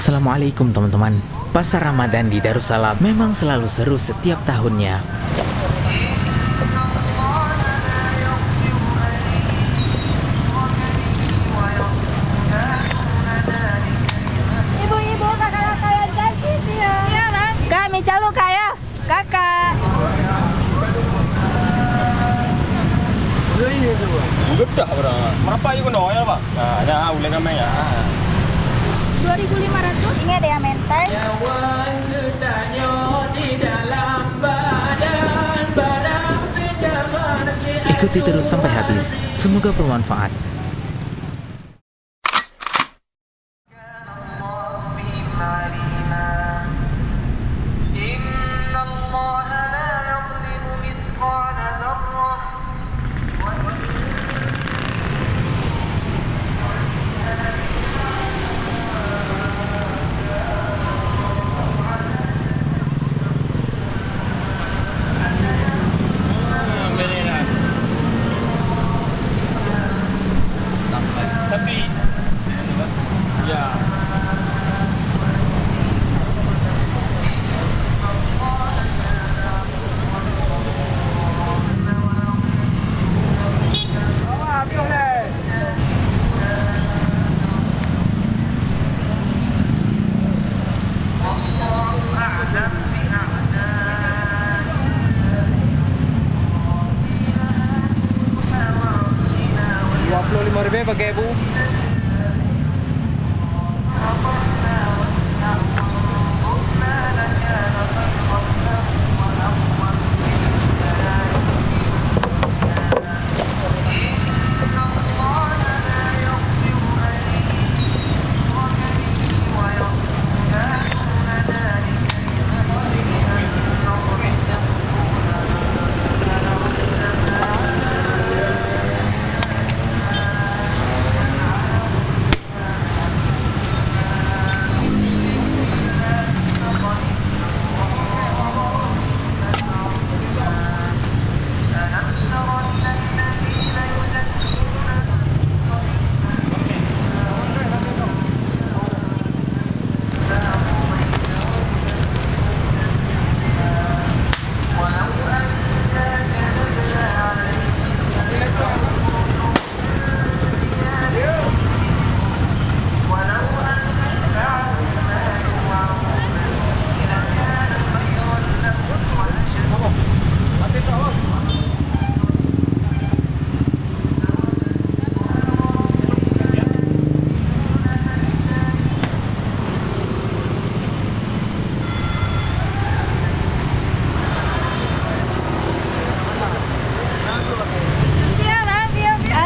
Assalamualaikum teman-teman. Pasar Ramadan di Darussalam memang selalu seru setiap tahunnya. Ibu-ibu kakak-kakak yang cantik ya. Iya bang. Kami calo kaya kakak. Iya tu. Gedah berang. Berapa ibu no ya pak? Nah, ya boleh kami ya. 2.500. Ini ada yang mentai. Ikuti terus sampai habis. Semoga bermanfaat. Sapi. Ya. Rp25 pakai bu.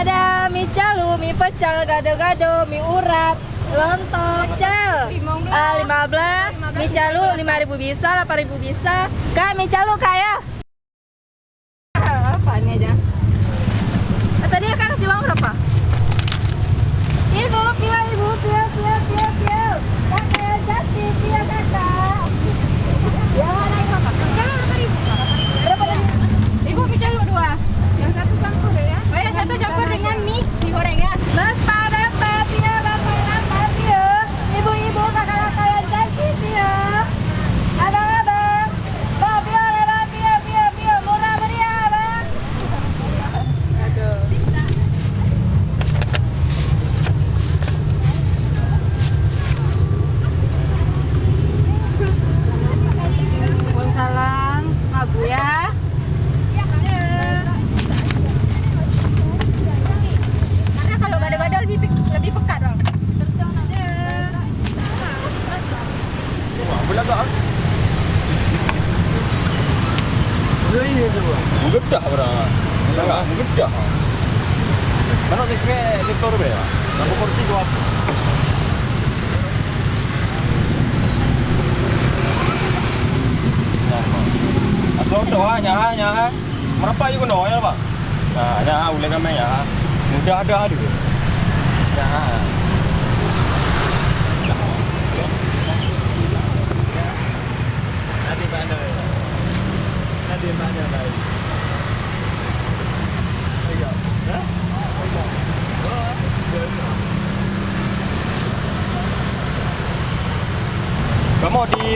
Ada mie calo, mie pecel, gado-gado, mie urap, lontong, pecel 15, mie calo 5.000 bisa, 8.000 bisa. Kak, mie calo kaya. Apa ini aja? Tadi kakak kasih uang berapa? Ibu, pia, ibu, pia. Kakak yang cantik, pia kakak. Ya, naik kakak. Calo 8.000. Berapa tadi? Ibu, mie calo 2. Yang satu campur ya? Oh, yang satu campur dengan mie goreng ya? Bapak, pia, bapak, pia. Ibu-ibu, kakak-kakak yang cantik, pia. Abang-abang. Bang, pia. Murah meriah, bang. Aduh. Waalaikumsalam, Mabu ya. Karena kalau gado-gado lebih pekat dong. Boleh tak? Iya tu. Gedah berang. Enggak, gedah. Mana tiket lektor be ya? Satu porsi dua. Atau nya. Berapa ibu no ya, Pak? Nah, ya boleh kami ya. Mudah ada dulu. Ya. Nanti mana baik? Ayo. Hah? Ayo.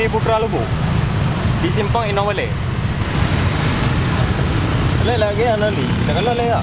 Putra Lubuk. Di Simpang Inawale. Lagi anali. Jangan lagi ya.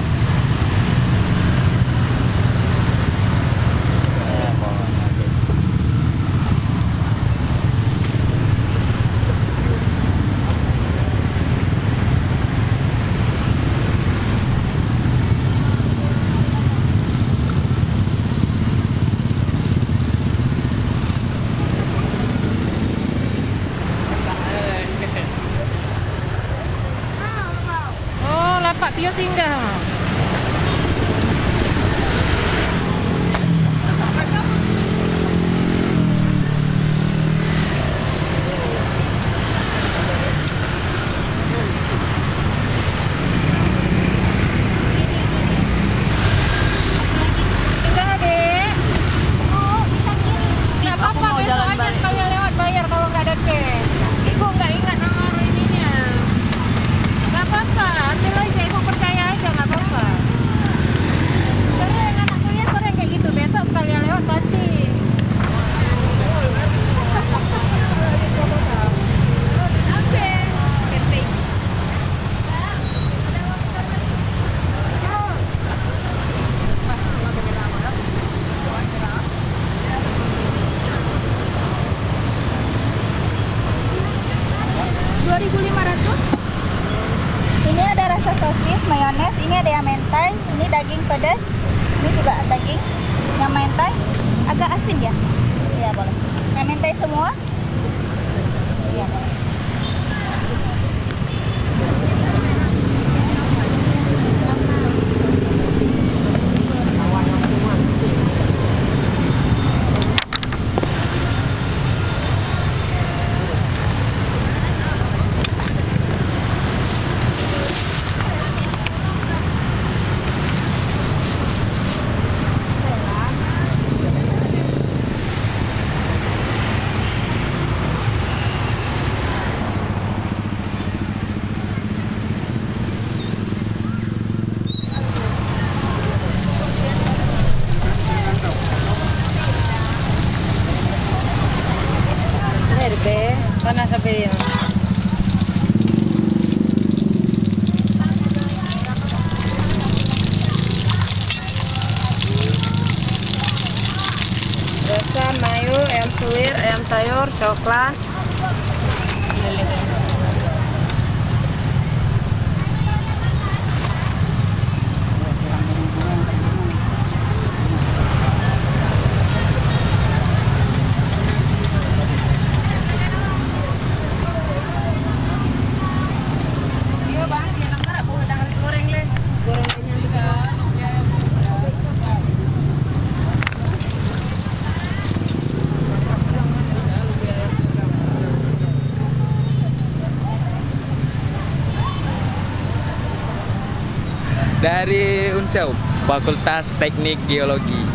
Oh, lapak Tio singgah. Singgah, Dek. Oh, bisa kiri. Nggak apa-apa, besok aja sekalian lewat bayar kalau nggak ada cash. Ibu nggak ingat nomor ininya. Nggak apa-apa, ambil aja. Ibu percaya aja, nggak apa-apa. Sering anak kuliah sering kayak gitu. Besok sekalian lewat kasih. Oke. Campaign. 2.500. Ini ada rasa sosis, mayones, ini ada yang mentai, ini daging pedas, ini juga daging. Yang mentai agak asin ya? Iya boleh. Yang mentai semua? Iya boleh. Panas sabi yun. Rasa mayo, ayam suwir, ayam sayur, coklat. Dari Unseu, Fakultas Teknik Geologi.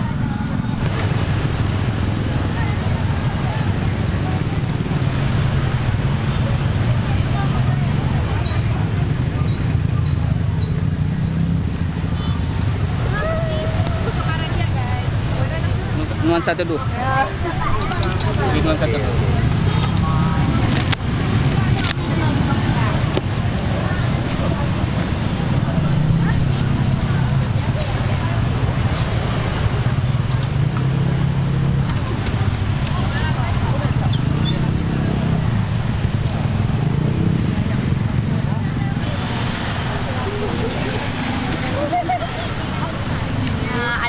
Nuansa Teduh. Nuansa Teduh.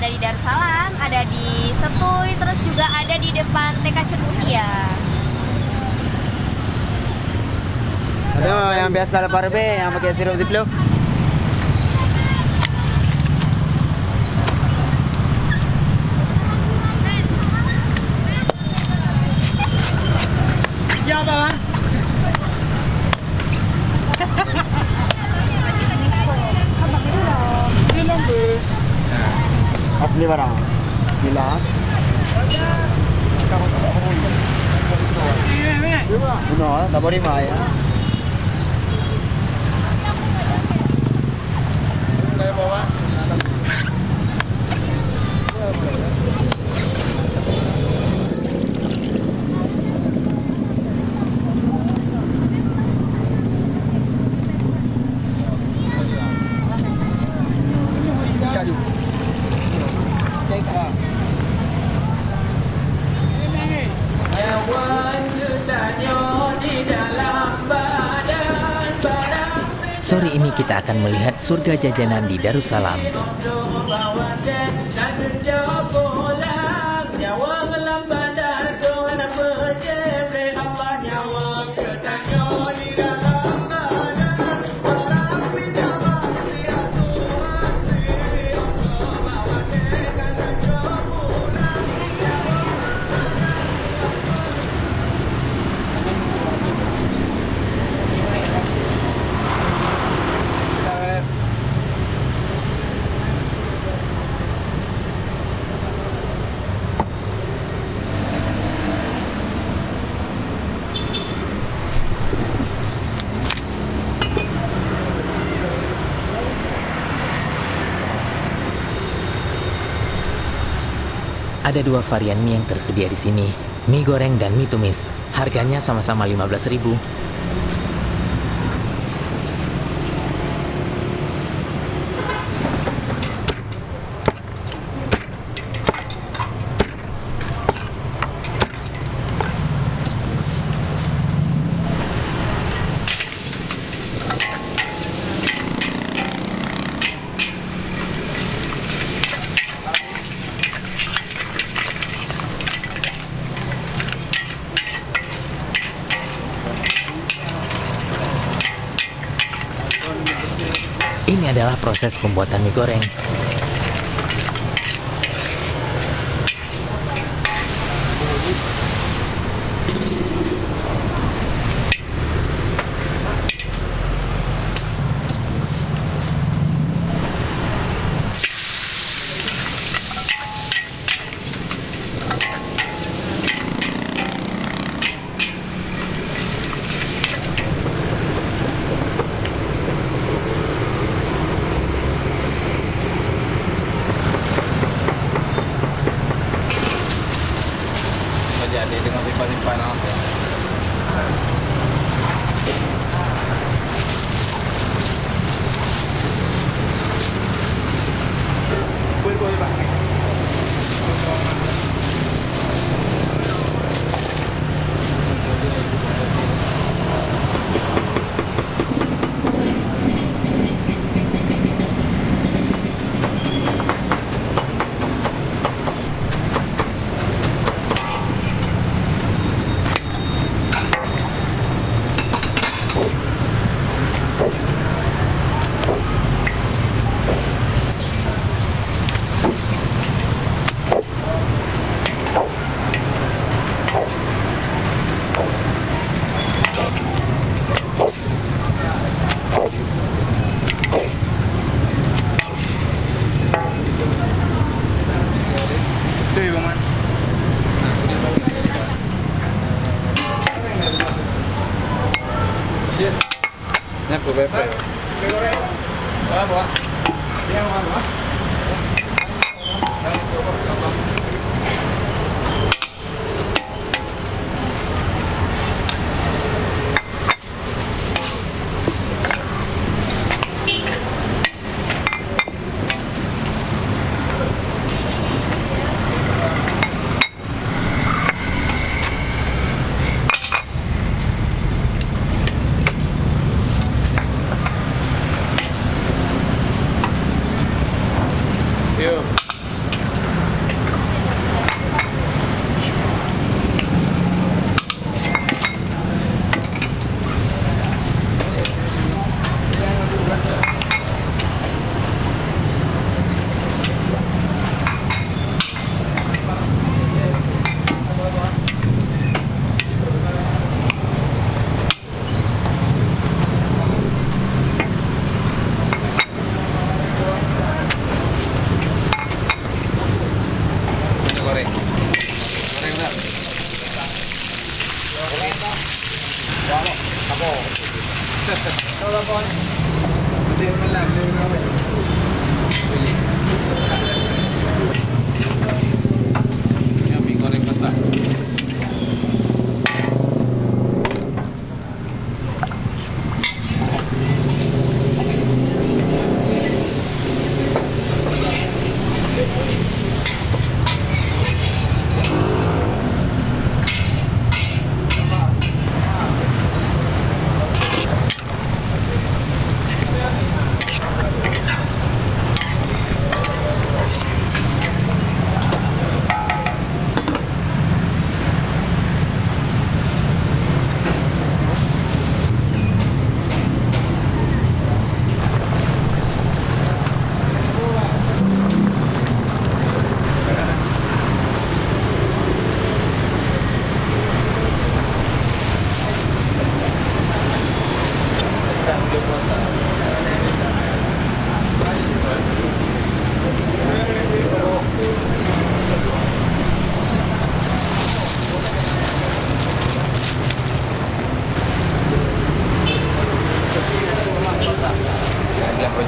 Ada di Darussalam, ada di Setui, terus juga ada di depan TK Cemutia. Ada yang biasa lepar B, yang pakai sirup Ziploc. Ya, Bang. Asli barang. Gila. Uno, tak boleh mah ya. Saya bawa. kita akan melihat surga jajanan di Darussalam. Ada dua varian mie yang tersedia di sini, mie goreng dan mie tumis. Harganya sama-sama 15.000. Ini adalah proses pembuatan mie goreng. Jadi dengan simpan-simpan apa? Boleh Pak.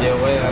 Jawa ya.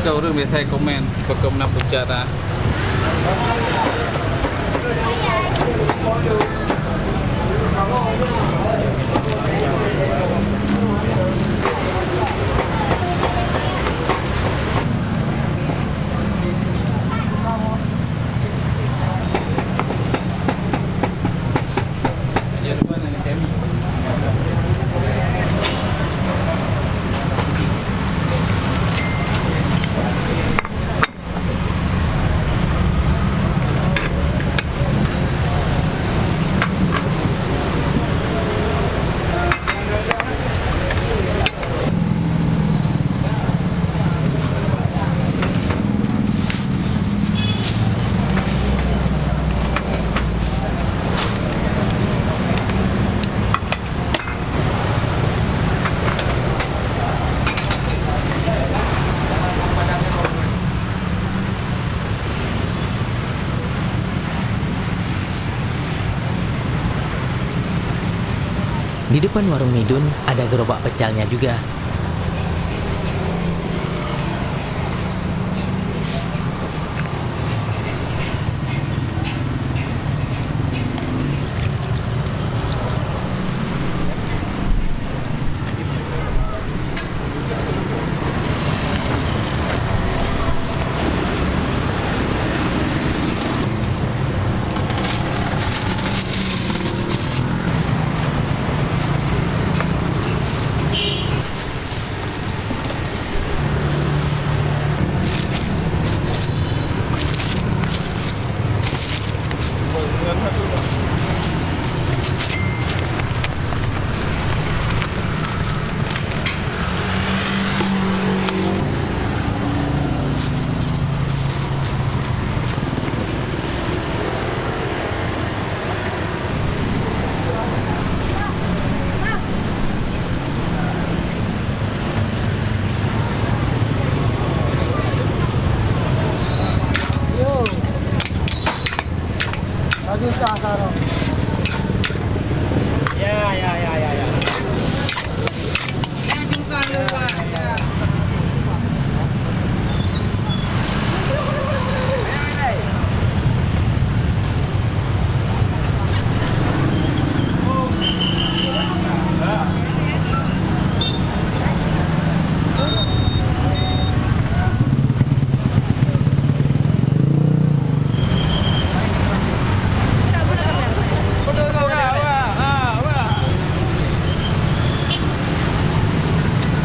Câu rừng để thay comment và công nằm được trả ra. Di depan warung Midun ada gerobak pecalnya juga.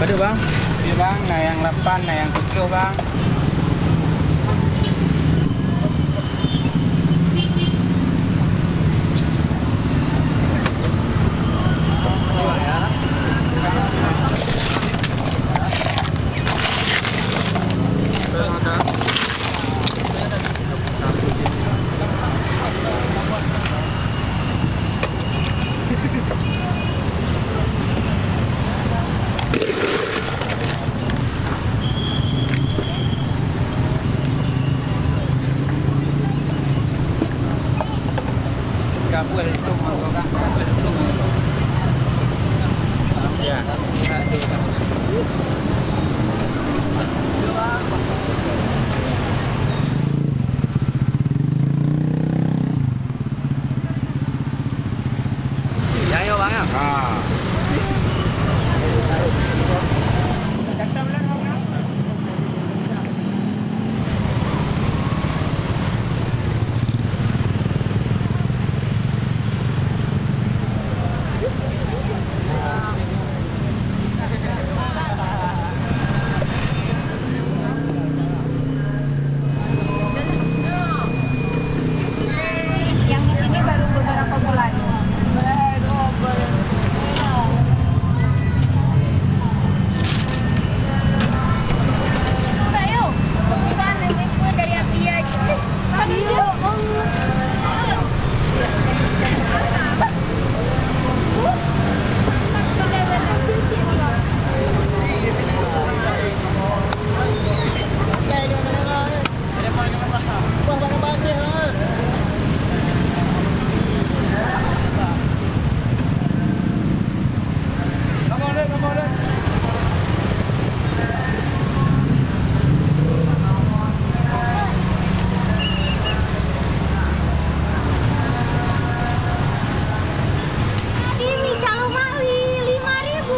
Ada bang? Iya bang, nah yang 8, nah yang 7 bang. Buel itu mau orang buel itu. Ya. Ya ayo bang ya. Ah. Yang di sini baru beberapa bulan. Ayo, kita nengok dari api aja. Ayo. Ini calon Mawi 5.000.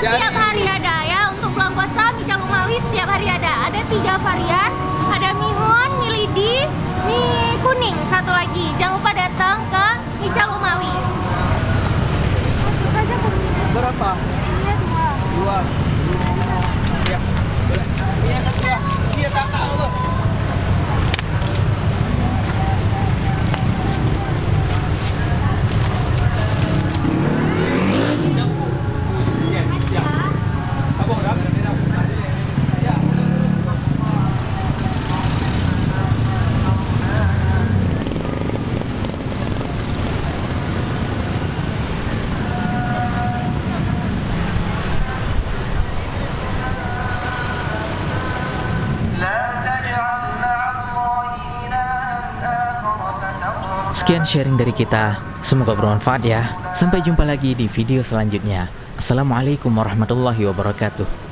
Setiap hari ada ya untuk bulan puasa mie calung mawi setiap hari ada 3 varian, ada mihun, mie lidi, mie kuning satu lagi. Jangan lupa datang ke mie calung mawi. Berapa? Dua. Ya. Iya tak. Iya tak apa. Sekian sharing dari kita, semoga bermanfaat ya. Sampai jumpa lagi di video selanjutnya. Assalamualaikum warahmatullahi wabarakatuh.